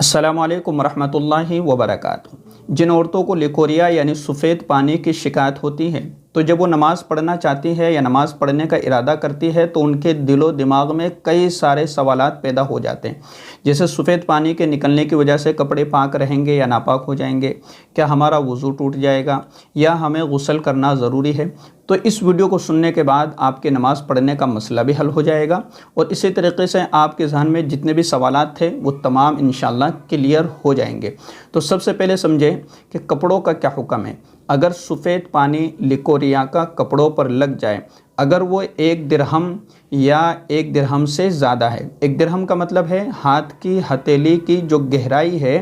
अस्सलामु अलैकुम रहमतुल्लाहि व बरकातुहू। जिन औरतों को लिकोरिया यानी सफ़ेद पानी की शिकायत होती है, तो जब वो नमाज़ पढ़ना चाहती है या नमाज़ पढ़ने का इरादा करती है तो उनके दिलो दिमाग में कई सारे सवालात पैदा हो जाते हैं। जैसे सफ़ेद पानी के निकलने की वजह से कपड़े पाक रहेंगे या नापाक हो जाएंगे, क्या हमारा वज़ू टूट जाएगा या हमें गुस्ल करना ज़रूरी है। तो इस वीडियो को सुनने के बाद आपके नमाज़ पढ़ने का मसला भी हल हो जाएगा और इसी तरीके से आपके ज़हन में जितने भी सवालात थे वो तमाम इंशाअल्लाह क्लियर हो जाएंगे। तो सबसे पहले समझें कि कपड़ों का क्या हुक्म है। अगर सफ़ेद पानी लिकोरिया का कपड़ों पर लग जाए, अगर वो 1 दिरहम या 1 दिरहम से ज़्यादा है, 1 दिरहम का मतलब है हाथ की हथेली की जो गहराई है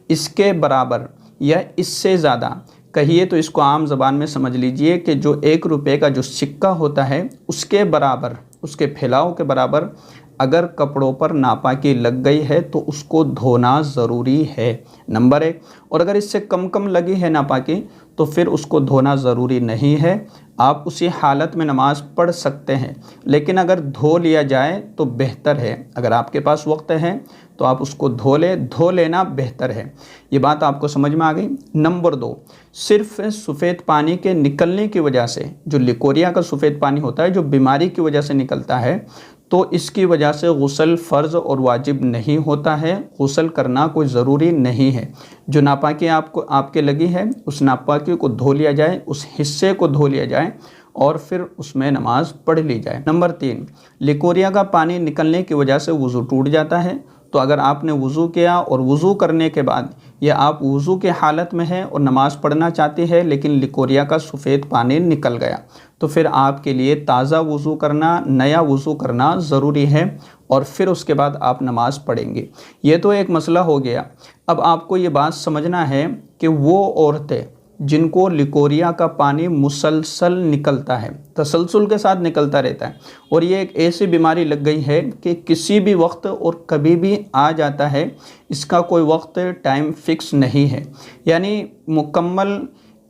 इसके बराबर या इससे ज़्यादा कहिए, तो इसको आम ज़बान में समझ लीजिए कि जो 1 रुपये का जो सिक्का होता है उसके बराबर, उसके फैलाव के बराबर अगर कपड़ों पर नापाकी लग गई है तो उसको धोना ज़रूरी है, नंबर 1। और अगर इससे कम लगी है नापाकी तो फिर उसको धोना ज़रूरी नहीं है, आप उसी हालत में नमाज़ पढ़ सकते हैं। लेकिन अगर धो लिया जाए तो बेहतर है, अगर आपके पास वक्त है तो आप उसको धो लेना बेहतर है। ये बात आपको समझ में आ गई। नंबर 2, सिर्फ सफ़ेद पानी के निकलने की वजह से, जो लिकोरिया का सफ़ेद पानी होता है जो बीमारी की वजह से निकलता है, तो इसकी वजह से गुस्ल फ़र्ज़ और वाजिब नहीं होता है, गुस्ल करना कोई ज़रूरी नहीं है। जो नापाकी आपके लगी है उस नापाकी को धो लिया जाए, उस हिस्से को धो लिया जाए और फिर उसमें नमाज़ पढ़ ली जाए। नंबर 3, लिकोरिया का पानी निकलने की वजह से वज़ू टूट जाता है। तो अगर आपने वज़ू किया और वज़ू करने के बाद या आप वज़ू के हालत में हैं और नमाज़ पढ़ना चाहती है लेकिन लिकोरिया का सफ़ेद पानी निकल गया, तो फिर आपके लिए ताज़ा वज़ू करना, नया वज़ू करना ज़रूरी है और फिर उसके बाद आप नमाज़ पढ़ेंगे। ये तो एक मसला हो गया। अब आपको ये बात समझना है कि वो औरतें जिनको लिकोरिया का पानी मुसलसल निकलता है, तसलसल के साथ निकलता रहता है और ये एक ऐसी बीमारी लग गई है कि किसी भी वक्त और कभी भी आ जाता है, इसका कोई वक्त टाइम फिक्स नहीं है, यानी मुकम्मल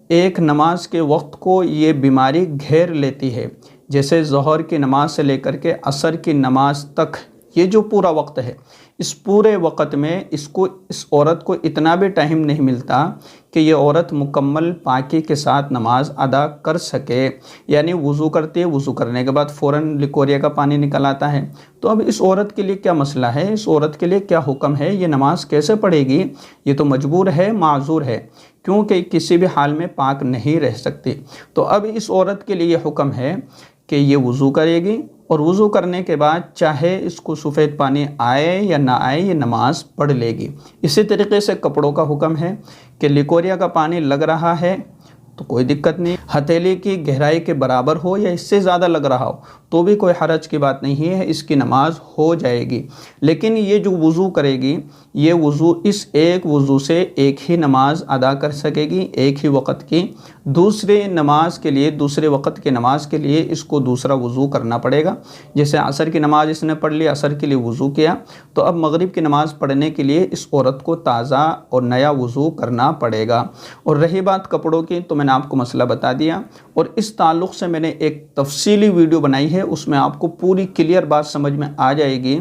एक नमाज के वक्त को ये बीमारी घेर लेती है। जैसे ज़ोहर की नमाज से लेकर के असर की नमाज तक ये जो पूरा वक्त है, इस पूरे वक्त में इस औरत को इतना भी टाइम नहीं मिलता कि ये औरत मुकम्मल पाकी के साथ नमाज अदा कर सके। यानी वज़ू करती है, वज़ू करने के बाद फ़ौरन लिकोरिया का पानी निकल आता है। तो अब इस औरत के लिए क्या मसला है, इस औरत के लिए क्या हुक्म है, ये नमाज कैसे पढ़ेगी। ये तो मजबूर है, माज़ूर है, क्योंकि किसी भी हाल में पाक नहीं रह सकती। तो अब इस औरत के लिए हुक्म है कि ये वज़ू करेगी और वज़ू करने के बाद चाहे इसको सफ़ेद पानी आए या ना आए ये नमाज़ पढ़ लेगी। इसी तरीके से कपड़ों का हुक्म है कि लिकोरिया का पानी लग रहा है तो कोई दिक्कत नहीं, हथेली की गहराई के बराबर हो या इससे ज़्यादा लग रहा हो तो भी कोई हरज की बात नहीं है, इसकी नमाज हो जाएगी। लेकिन ये जो वज़ू करेगी, ये वज़ू इस एक वज़ू से एक ही नमाज अदा कर सकेगी, एक ही वक़्त की। दूसरे नमाज के लिए, दूसरे वक़्त की नमाज के लिए इसको दूसरा वज़ू करना पड़ेगा। जैसे असर की नमाज़ इसने पढ़ ली, असर के लिए वज़ू किया, तो अब मगरिब की नमाज़ पढ़ने के लिए इस औरत को ताज़ा और नया वज़ू करना पड़ेगा। और रही बात कपड़ों की, तो मैंने आपको मसला बता दिया और इस ताल्लुक़ से मैंने एक तफसीली वीडियो बनाई है, उसमें आपको पूरी क्लियर बात समझ में आ जाएगी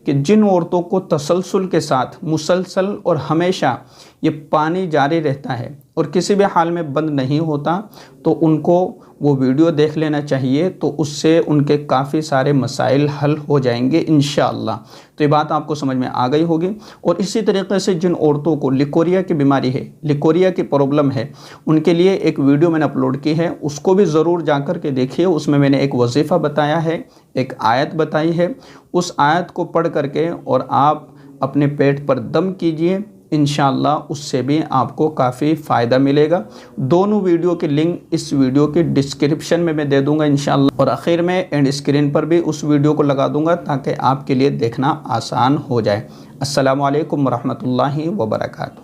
कि जिन औरतों को तसलसल के साथ मुसलसल और हमेशा ये पानी जारी रहता है और किसी भी हाल में बंद नहीं होता, तो उनको वो वीडियो देख लेना चाहिए, तो उससे उनके काफ़ी सारे मसाइल हल हो जाएंगे इंशाअल्लाह। तो ये बात आपको समझ में आ गई होगी। और इसी तरीके से जिन औरतों को लिकोरिया की बीमारी है, लिकोरिया की प्रॉब्लम है, उनके लिए एक वीडियो मैंने अपलोड की है, उसको भी ज़रूर जा कर के देखिए। उसमें मैंने एक वजीफ़ा बताया है, एक आयत बताई है, उस आयत को पढ़ करके और आप अपने पेट पर दम कीजिए, इंशाअल्लाह उससे भी आपको काफ़ी फ़ायदा मिलेगा। दोनों वीडियो की लिंक इस वीडियो के डिस्क्रिप्शन में मैं दे दूंगा इंशाअल्लाह, और आखिर में एंड स्क्रीन पर भी उस वीडियो को लगा दूंगा ताकि आपके लिए देखना आसान हो जाए। अस्सलामु अलैकुम रहमतुल्लाहि व बरकातुहू।